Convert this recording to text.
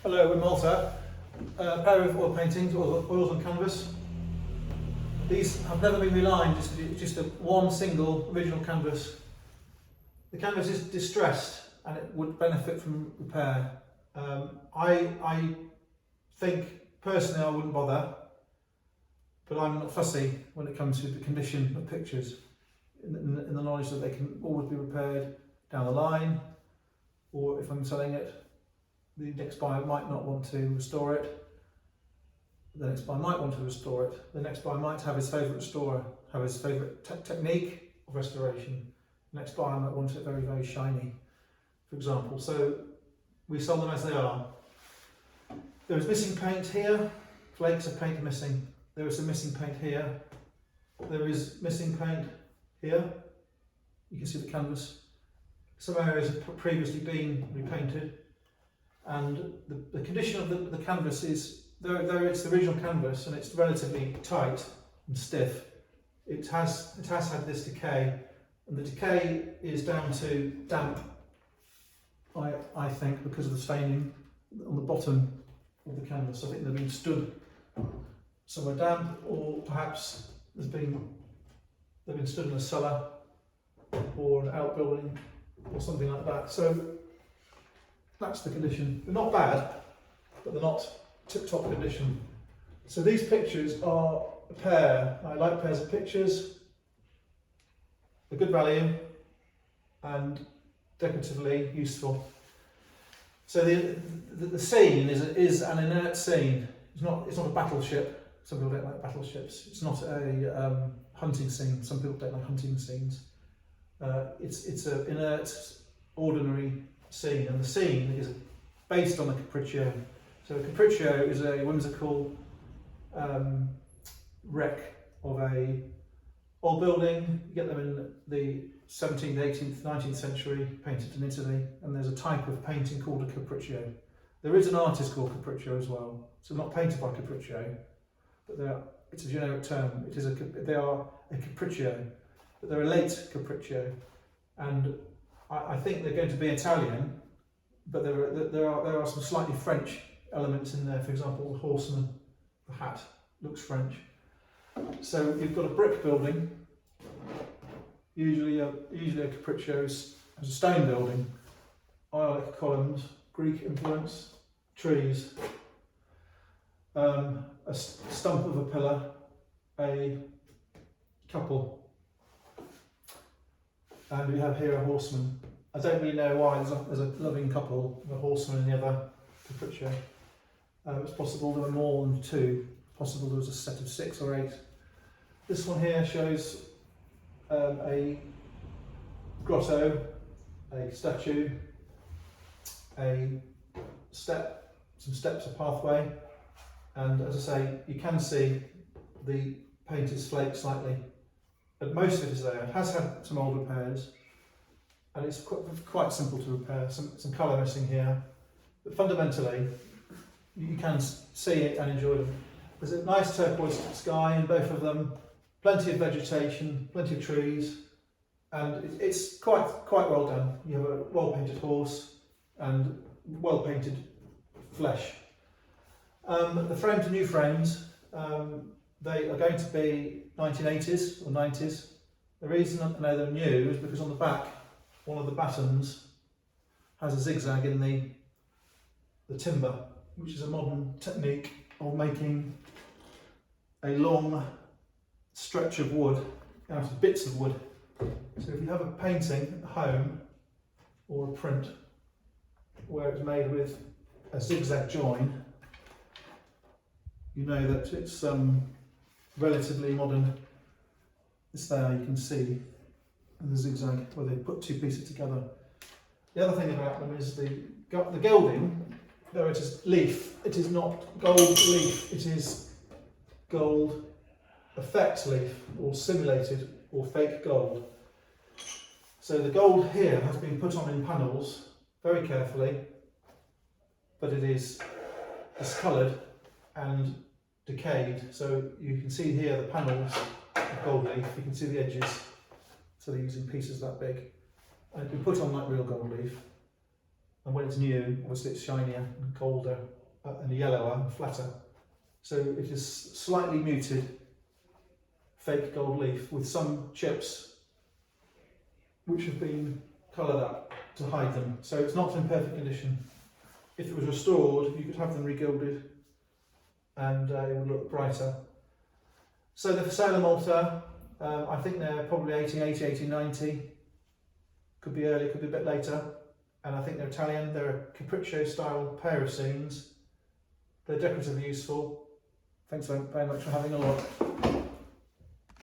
Hello, we're Malta. A pair of oil paintings, oils on canvas. These have never been relined, just one single original canvas. The canvas is distressed and it would benefit from repair. I think personally I wouldn't bother, but I'm not fussy when it comes to the condition of pictures, in the knowledge that they can always be repaired down the line, or if I'm selling it, the next buyer might not want to restore it. The next buyer might want to restore it. The next buyer might have his favourite restorer, have his favourite technique of restoration. The next buyer might want it very, very shiny, for example. So we sell them as they are. There is missing paint here, flakes of paint missing. There is some missing paint here. There is missing paint here. You can see the canvas. Some areas have previously been repainted. And the condition of the canvas is, though it's the original canvas and it's relatively tight and stiff, it has had this decay, and the decay is down to damp, I think, because of the staining on the bottom of the canvas. I think they've been stood somewhere damp, or perhaps they've been stood in a cellar or an outbuilding or something like that. So that's the condition. They're not bad, but they're not tip-top condition. So these pictures are a pair. I like pairs of pictures. They're good value and decoratively useful. So the scene is an inert scene. It's not a battleship. Some people don't like battleships. It's not a hunting scene. Some people don't like hunting scenes. It's an inert, ordinary scene, and the scene is based on a capriccio. So a capriccio is a whimsical wreck of a old building. You get them in the 17th, 18th, 19th century, painted in Italy, and there's a type of painting called a capriccio. There is an artist called Capriccio as well, so not painted by Capriccio, but it's a generic term. They are a capriccio, but they're a late capriccio, and I think they're going to be Italian, but there are some slightly French elements in there. For example, the horseman, the hat looks French. So you've got a brick building, usually a capriccio has a stone building, ionic columns, Greek influence, trees, a stump of a pillar, a couple. And we have here a horseman. I don't really know why there's a loving couple, a horseman and the other capriccio. It's possible there were more than two. Possible there was a set of 6 or 8. This one here shows a grotto, a statue, a step, some steps, a pathway, and as I say, you can see the paint is flaked slightly. But most of it is there. It has had some old repairs, and it's quite simple to repair. Some colour missing here, but fundamentally you can see it and enjoy them. There's a nice turquoise sky in both of them, plenty of vegetation, plenty of trees, and it's quite well done. You have a well painted horse and well painted flesh. The frames are new frames. They are going to be 1980s or 90s. The reason I know they're new is because on the back, one of the battens has a zigzag in the timber, which is a modern technique of making a long stretch of wood out of bits of wood. So if you have a painting at home or a print where it's made with a zigzag join, you know that it's relatively modern. It's there, you can see the zigzag where they put two pieces together. The other thing about them is the gilding, though it is leaf, it is not gold leaf, it is gold effect leaf, or simulated or fake gold. So the gold here has been put on in panels very carefully, but it is discoloured and decayed. So you can see here the panels of gold leaf, you can see the edges, so they're using pieces that big. And it's been put on like real gold leaf. and when it's new, obviously it's shinier and colder and yellower and flatter. So it is slightly muted fake gold leaf with some chips which have been coloured up to hide them. So it's not in perfect condition. If it was restored, you could have them regilded and it would look brighter. So they're for sale in Malta. I think they're probably 1880, 1890. Could be early, could be a bit later. And I think they're Italian. They're a capriccio style pair of scenes. They're decoratively useful. Thanks very much for having a look.